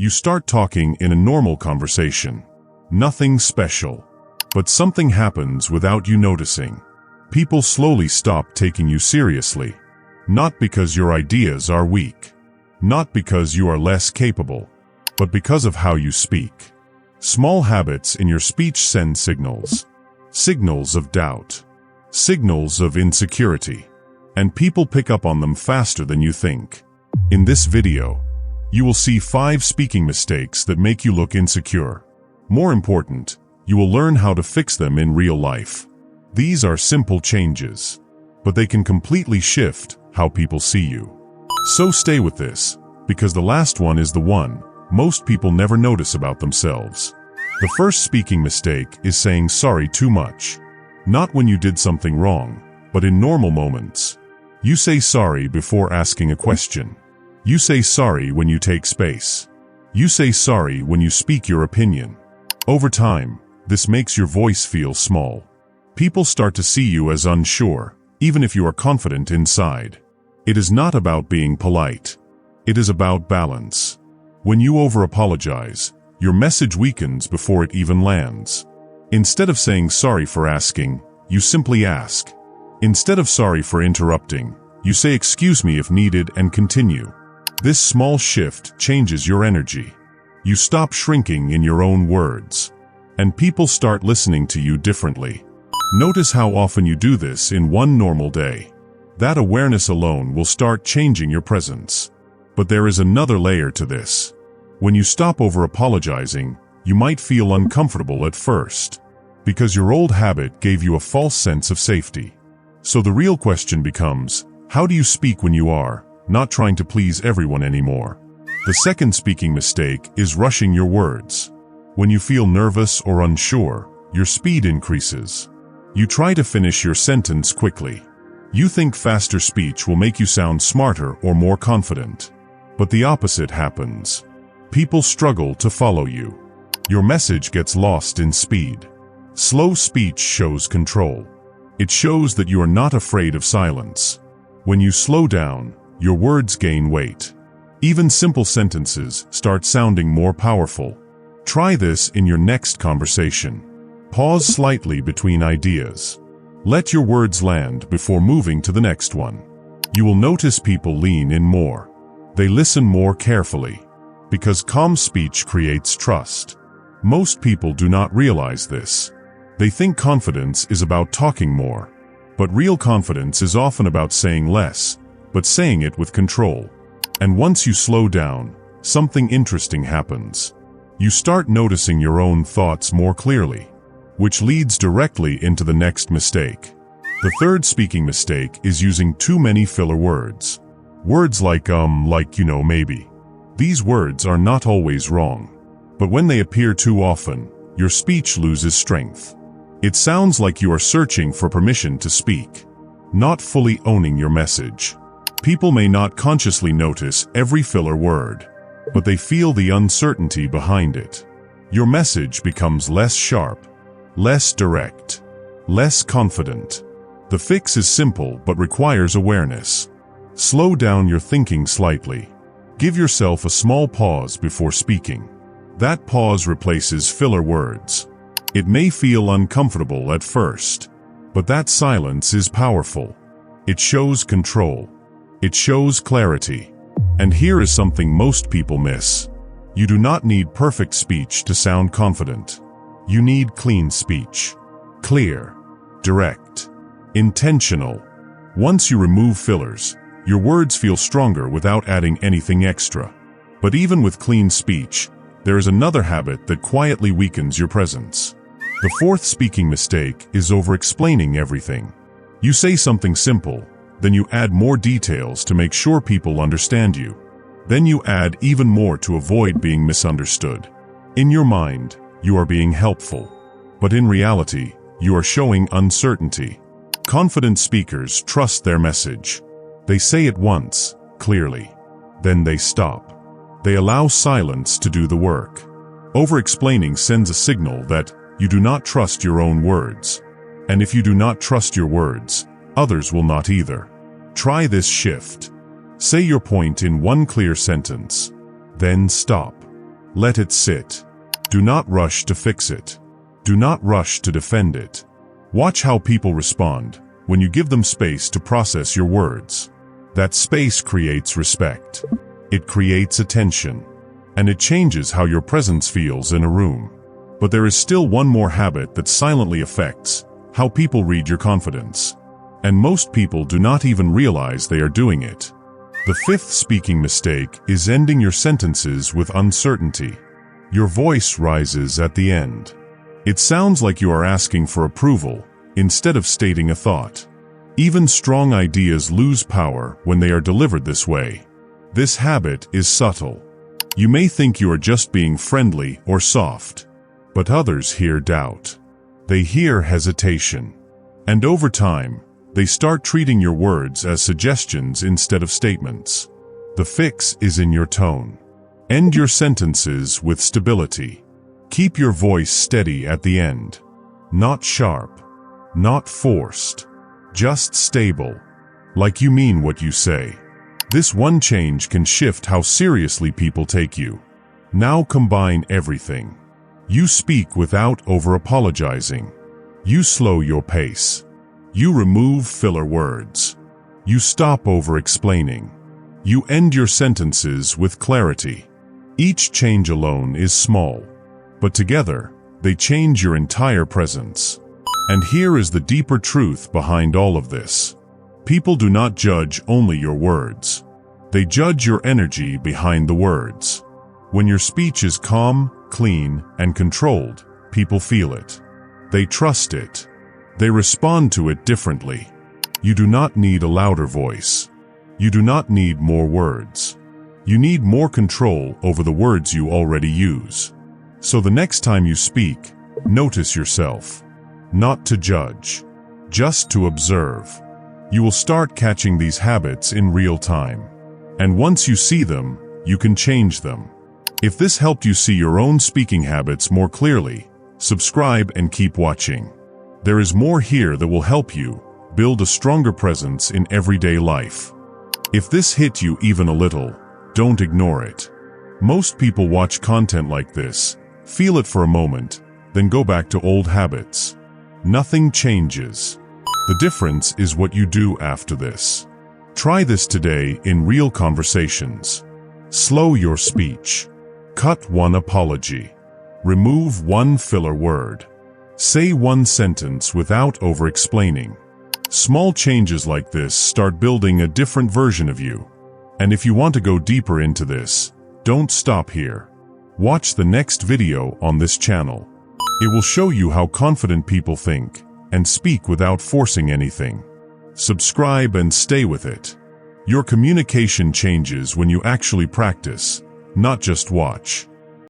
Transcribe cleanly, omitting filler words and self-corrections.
You start talking in a normal conversation. Nothing special. But something happens without you noticing. People slowly stop taking you seriously. Not because your ideas are weak. Not because you are less capable. But because of how you speak. Small habits in your speech send signals. Signals of doubt. Signals of insecurity. And people pick up on them faster than you think. In this video, you will see 5 speaking mistakes that make you look insecure. More important, you will learn how to fix them in real life. These are simple changes, but they can completely shift how people see you. So stay with this, because the last one is the one most people never notice about themselves. The first speaking mistake is saying sorry too much. Not when you did something wrong, but in normal moments. You say sorry before asking a question. You say sorry when you take space. You say sorry when you speak your opinion. Over time, this makes your voice feel small. People start to see you as unsure, even if you are confident inside. It is not about being polite. It is about balance. When you over-apologize, your message weakens before it even lands. Instead of saying sorry for asking, you simply ask. Instead of sorry for interrupting, you say excuse me if needed and continue. This small shift changes your energy. You stop shrinking in your own words. And people start listening to you differently. Notice how often you do this in one normal day. That awareness alone will start changing your presence. But there is another layer to this. When you stop over-apologizing, you might feel uncomfortable at first. Because your old habit gave you a false sense of safety. So the real question becomes, how do you speak when you are not trying to please everyone anymore? The second speaking mistake is rushing your words. When you feel nervous or unsure, your speed increases. You try to finish your sentence quickly. You think faster speech will make you sound smarter or more confident. But the opposite happens. People struggle to follow you. Your message gets lost in speed. Slow speech shows control. It shows that you are not afraid of silence. When you slow down, your words gain weight. Even simple sentences start sounding more powerful. Try this in your next conversation. Pause slightly between ideas. Let your words land before moving to the next one. You will notice people lean in more. They listen more carefully. Because calm speech creates trust. Most people do not realize this. They think confidence is about talking more. But real confidence is often about saying less, but saying it with control. And once you slow down, something interesting happens. You start noticing your own thoughts more clearly. Which leads directly into the next mistake. The third speaking mistake is using too many filler words. Words like maybe. These words are not always wrong. But when they appear too often, your speech loses strength. It sounds like you are searching for permission to speak, not fully owning your message. People may not consciously notice every filler word, but they feel the uncertainty behind it. Your message becomes less sharp, less direct, less confident. The fix is simple but requires awareness. Slow down your thinking slightly. Give yourself a small pause before speaking. That pause replaces filler words. It may feel uncomfortable at first, but that silence is powerful. It shows control. It shows clarity. And here is something most people miss. You do not need perfect speech to sound confident. You need clean speech. Clear, direct, intentional. Once you remove fillers, your words feel stronger without adding anything extra. But even with clean speech, there is another habit that quietly weakens your presence. The fourth speaking mistake is over-explaining everything. You say something simple, then you add more details to make sure people understand you. Then you add even more to avoid being misunderstood. In your mind, you are being helpful. But in reality, you are showing uncertainty. Confident speakers trust their message. They say it once, clearly. Then they stop. They allow silence to do the work. Over-explaining sends a signal that you do not trust your own words. And if you do not trust your words, others will not either. Try this shift. Say your point in one clear sentence. Then stop. Let it sit. Do not rush to fix it. Do not rush to defend it. Watch how people respond when you give them space to process your words. That space creates respect. It creates attention. And it changes how your presence feels in a room. But there is still one more habit that silently affects how people read your confidence. And most people do not even realize they are doing it. The fifth speaking mistake is ending your sentences with uncertainty. Your voice rises at the end. It sounds like you are asking for approval instead of stating a thought. Even strong ideas lose power when they are delivered this way. This habit is subtle. You may think you are just being friendly or soft, but others hear doubt. They hear hesitation. And over time, they start treating your words as suggestions instead of statements. The fix is in your tone. End your sentences with stability. Keep your voice steady at the end. Not sharp. Not forced. Just stable. Like you mean what you say. This one change can shift how seriously people take you. Now combine everything. You speak without over-apologizing. You slow your pace. You remove filler words. You stop over-explaining. You end your sentences with clarity. Each change alone is small, but together, they change your entire presence. And here is the deeper truth behind all of this. People do not judge only your words. They judge your energy behind the words. When your speech is calm, clean, and controlled, people feel it. They trust it. They respond to it differently. You do not need a louder voice. You do not need more words. You need more control over the words you already use. So the next time you speak, notice yourself. Not to judge, just to observe. You will start catching these habits in real time. And once you see them, you can change them. If this helped you see your own speaking habits more clearly, subscribe and keep watching. There is more here that will help you build a stronger presence in everyday life. If this hit you even a little, don't ignore it. Most people watch content like this, feel it for a moment, then go back to old habits. Nothing changes. The difference is what you do after this. Try this today in real conversations. Slow your speech. Cut one apology. Remove one filler word. Say one sentence without over-explaining. Small changes like this start building a different version of you. And if you want to go deeper into this, don't stop here. Watch the next video on this channel. It will show you how confident people think and speak without forcing anything. Subscribe and stay with it. Your communication changes when you actually practice, not just watch.